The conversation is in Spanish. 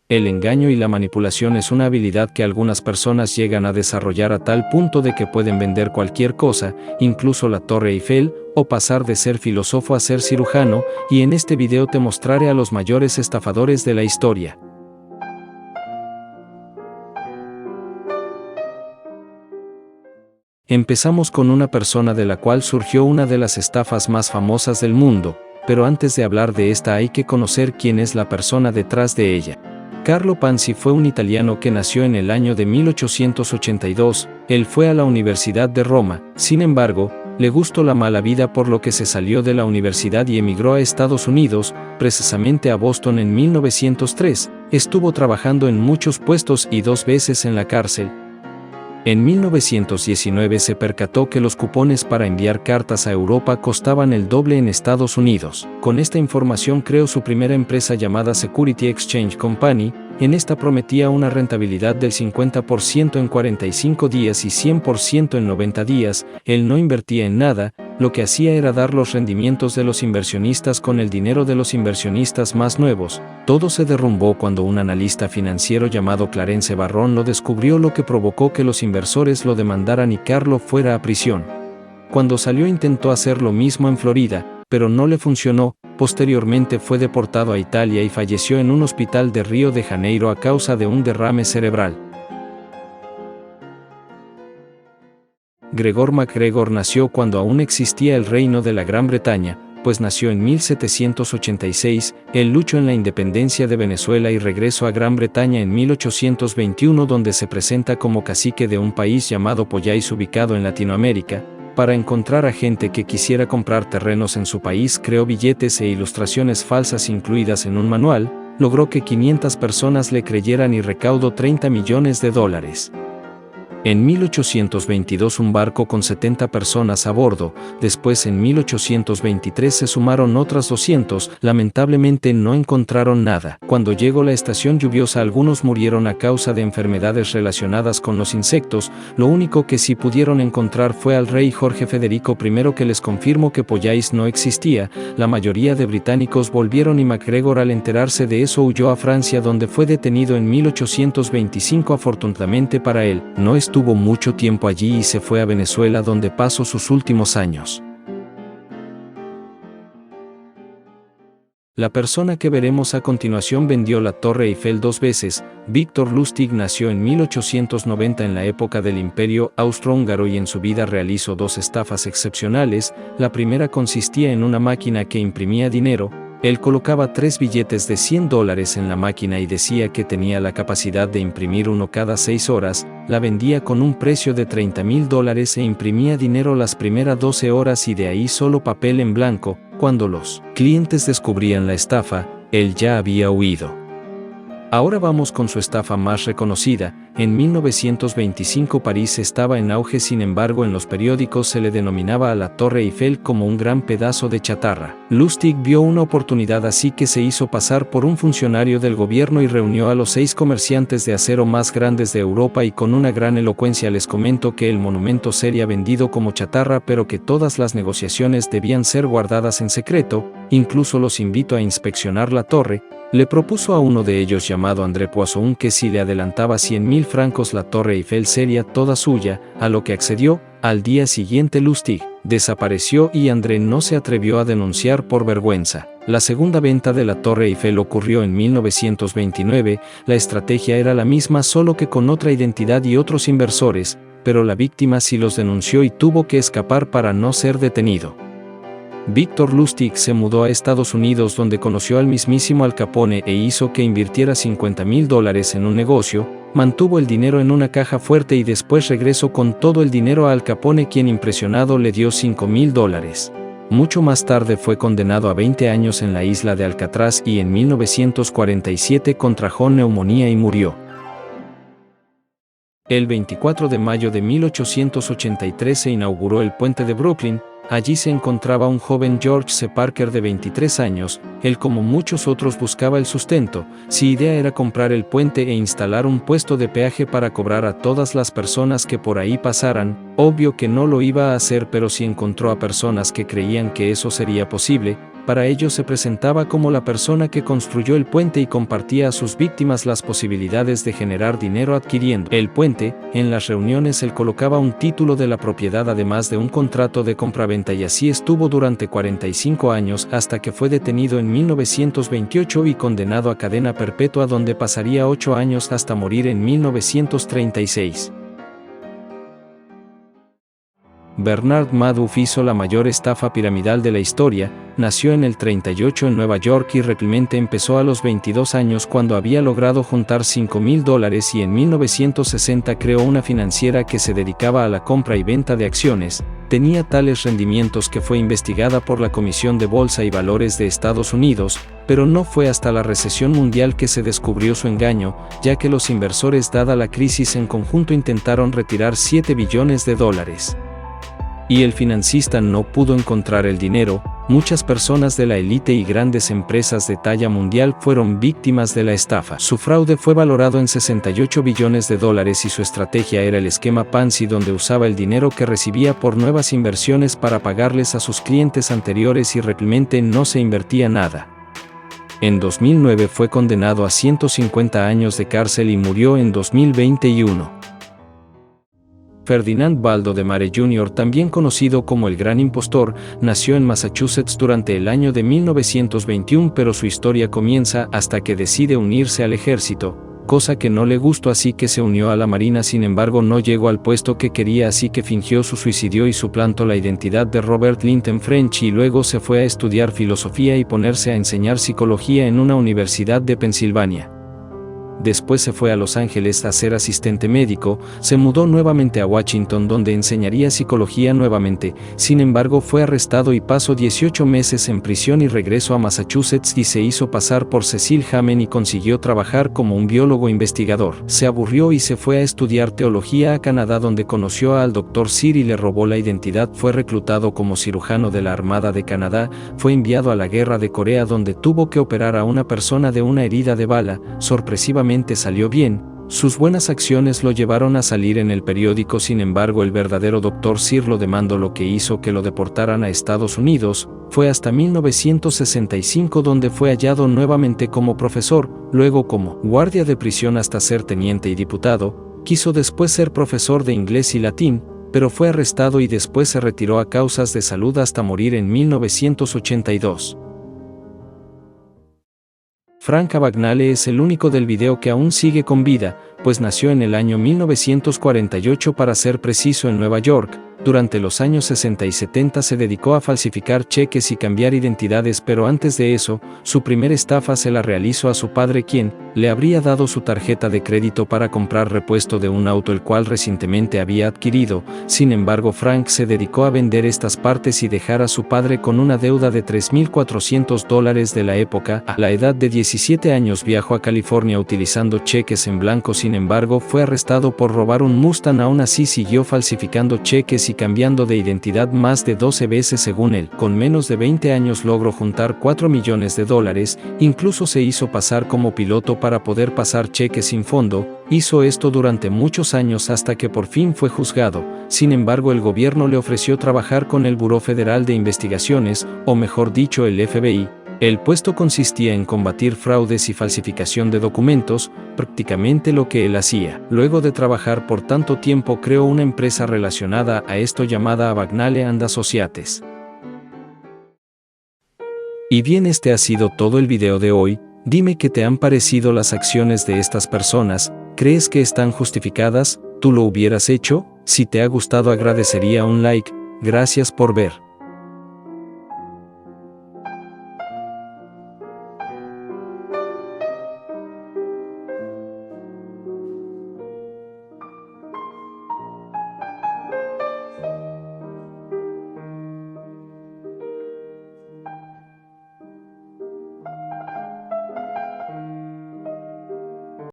El engaño y la manipulación es una habilidad que algunas personas llegan a desarrollar a tal punto de que pueden vender cualquier cosa, incluso la Torre Eiffel, o pasar de ser filósofo a ser cirujano, y en este video te mostraré a los mayores estafadores de la historia. Empezamos con una persona de la cual surgió una de las estafas más famosas del mundo, pero antes de hablar de esta hay que conocer quién es la persona detrás de ella. Carlo Panzi fue un italiano que nació en el año de 1882, él fue a la Universidad de Roma, sin embargo, le gustó la mala vida por lo que se salió de la universidad y emigró a Estados Unidos, precisamente a Boston en 1903, estuvo trabajando en muchos puestos y 2 veces en la cárcel. En 1919 se percató que los cupones para enviar cartas a Europa costaban el doble en Estados Unidos. Con esta información creó su primera empresa llamada Security Exchange Company. En esta prometía una rentabilidad del 50% en 45 días y 100% en 90 días. Él no invertía en nada, lo que hacía era dar los rendimientos de los inversionistas con el dinero de los inversionistas más nuevos. Todo se derrumbó cuando un analista financiero llamado Clarence Barron lo descubrió, lo que provocó que los inversores lo demandaran y Carlo fuera a prisión. Cuando salió intentó hacer lo mismo en Florida, pero no le funcionó. Posteriormente fue deportado a Italia y falleció en un hospital de Río de Janeiro a causa de un derrame cerebral. Gregor MacGregor nació cuando aún existía el Reino de la Gran Bretaña, pues nació en 1786, él luchó en la independencia de Venezuela y regresó a Gran Bretaña en 1821, donde se presenta como cacique de un país llamado Pollais ubicado en Latinoamérica. Para encontrar a gente que quisiera comprar terrenos en su país, creó billetes e ilustraciones falsas incluidas en un manual, logró que 500 personas le creyeran y recaudó $30 millones. En 1822 un barco con 70 personas a bordo, después en 1823 se sumaron otras 200, lamentablemente no encontraron nada. Cuando llegó la estación lluviosa algunos murieron a causa de enfermedades relacionadas con los insectos, lo único que sí pudieron encontrar fue al rey Jorge Federico I, que les confirmó que Pollais no existía. La mayoría de británicos volvieron y MacGregor al enterarse de eso huyó a Francia, donde fue detenido en 1825. Afortunadamente para él, no estuvo mucho tiempo allí y se fue a Venezuela, donde pasó sus últimos años. La persona que veremos a continuación vendió la Torre Eiffel 2 veces. Victor Lustig nació en 1890 en la época del Imperio Austrohúngaro y en su vida realizó 2 estafas excepcionales. La primera consistía en una máquina que imprimía dinero. Él colocaba 3 billetes de $100 en la máquina y decía que tenía la capacidad de imprimir uno cada 6 horas, la vendía con un precio de $30.000 e imprimía dinero las primeras 12 horas y de ahí solo papel en blanco. Cuando los clientes descubrían la estafa, él ya había huido. Ahora vamos con su estafa más reconocida. En 1925 París estaba en auge, sin embargo en los periódicos se le denominaba a la Torre Eiffel como un gran pedazo de chatarra. Lustig vio una oportunidad, así que se hizo pasar por un funcionario del gobierno y reunió a los 6 comerciantes de acero más grandes de Europa y con una gran elocuencia les comentó que el monumento sería vendido como chatarra, pero que todas las negociaciones debían ser guardadas en secreto. Incluso los invitó a inspeccionar la torre. Le propuso a uno de ellos llamado André Poisson que si le adelantaba 100.000 francos la Torre Eiffel sería toda suya, a lo que accedió. Al día siguiente Lustig desapareció y André no se atrevió a denunciar por vergüenza. La segunda venta de la Torre Eiffel ocurrió en 1929, la estrategia era la misma solo que con otra identidad y otros inversores, pero la víctima sí los denunció y tuvo que escapar para no ser detenido. Victor Lustig se mudó a Estados Unidos, donde conoció al mismísimo Al Capone e hizo que invirtiera $50.000 en un negocio. Mantuvo el dinero en una caja fuerte y después regresó con todo el dinero a Al Capone, quien impresionado le dio $5.000. Mucho más tarde fue condenado a 20 años en la isla de Alcatraz y en 1947 contrajo neumonía y murió. El 24 de mayo de 1883 se inauguró el puente de Brooklyn. Allí se encontraba un joven George C. Parker de 23 años, él como muchos otros buscaba el sustento. Su idea era comprar el puente e instalar un puesto de peaje para cobrar a todas las personas que por ahí pasaran. Obvio que no lo iba a hacer, pero sí encontró a personas que creían que eso sería posible. Para ellos se presentaba como la persona que construyó el puente y compartía a sus víctimas las posibilidades de generar dinero adquiriendo el puente. En las reuniones él colocaba un título de la propiedad además de un contrato de compraventa y así estuvo durante 45 años hasta que fue detenido en 1928 y condenado a cadena perpetua donde pasaría 8 años hasta morir en 1936. Bernard Madoff hizo la mayor estafa piramidal de la historia. Nació en el 38 en Nueva York y realmente empezó a los 22 años cuando había logrado juntar $5,000 y en 1960 creó una financiera que se dedicaba a la compra y venta de acciones. Tenía tales rendimientos que fue investigada por la Comisión de Bolsa y Valores de Estados Unidos, pero no fue hasta la recesión mundial que se descubrió su engaño, ya que los inversores dada la crisis en conjunto intentaron retirar $7 billones. Y el financista no pudo encontrar el dinero. Muchas personas de la élite y grandes empresas de talla mundial fueron víctimas de la estafa. Su fraude fue valorado en $68 billones y su estrategia era el esquema Ponzi, donde usaba el dinero que recibía por nuevas inversiones para pagarles a sus clientes anteriores y realmente no se invertía nada. En 2009 fue condenado a 150 años de cárcel y murió en 2021. Ferdinand Valdemar Jr., también conocido como el Gran Impostor, nació en Massachusetts durante el año de 1921, pero su historia comienza hasta que decide unirse al ejército, cosa que no le gustó, así que se unió a la Marina. Sin embargo, no llegó al puesto que quería, así que fingió su suicidio y suplantó la identidad de Robert Linton French y luego se fue a estudiar filosofía y ponerse a enseñar psicología en una universidad de Pensilvania. Después se fue a Los Ángeles a ser asistente médico, se mudó nuevamente a Washington donde enseñaría psicología nuevamente. Sin embargo, fue arrestado y pasó 18 meses en prisión y regresó a Massachusetts y se hizo pasar por Cecil Hamen y consiguió trabajar como un biólogo investigador. Se aburrió y se fue a estudiar teología a Canadá donde conoció al Dr. Sir y le robó la identidad. Fue reclutado como cirujano de la Armada de Canadá, fue enviado a la Guerra de Corea donde tuvo que operar a una persona de una herida de bala. Sorpresivamente salió bien, sus buenas acciones lo llevaron a salir en el periódico. Sin embargo, el verdadero Dr. Sir lo demandó, lo que hizo que lo deportaran a Estados Unidos. Fue hasta 1965 donde fue hallado nuevamente como profesor, luego como guardia de prisión hasta ser teniente y diputado. Quiso después ser profesor de inglés y latín, pero fue arrestado y después se retiró a causas de salud hasta morir en 1982. Frank Abagnale es el único del video que aún sigue con vida, pues nació en el año 1948 para ser preciso en Nueva York. Durante los años 60 y 70 se dedicó a falsificar cheques y cambiar identidades, pero antes de eso, su primera estafa se la realizó a su padre, quien le habría dado su tarjeta de crédito para comprar repuesto de un auto el cual recientemente había adquirido. Sin embargo, Frank se dedicó a vender estas partes y dejar a su padre con una deuda de $3,400 de la época. A la edad de 17 años viajó a California utilizando cheques en blanco. Sin embargo, fue arrestado por robar un Mustang. Aún así siguió falsificando cheques y cambiando de identidad más de 12 veces según él. Con menos de 20 años logró juntar $4 millones, incluso se hizo pasar como piloto para poder pasar cheques sin fondo. Hizo esto durante muchos años hasta que por fin fue juzgado. Sin embargo, el gobierno le ofreció trabajar con el Buró Federal de Investigaciones, o mejor dicho el FBI. El puesto consistía en combatir fraudes y falsificación de documentos, prácticamente lo que él hacía. Luego de trabajar por tanto tiempo creó una empresa relacionada a esto llamada Abagnale & Associates. Y bien, este ha sido todo el video de hoy. Dime qué te han parecido las acciones de estas personas. ¿Crees que están justificadas? ¿Tú lo hubieras hecho? Si te ha gustado, agradecería un like. Gracias por ver.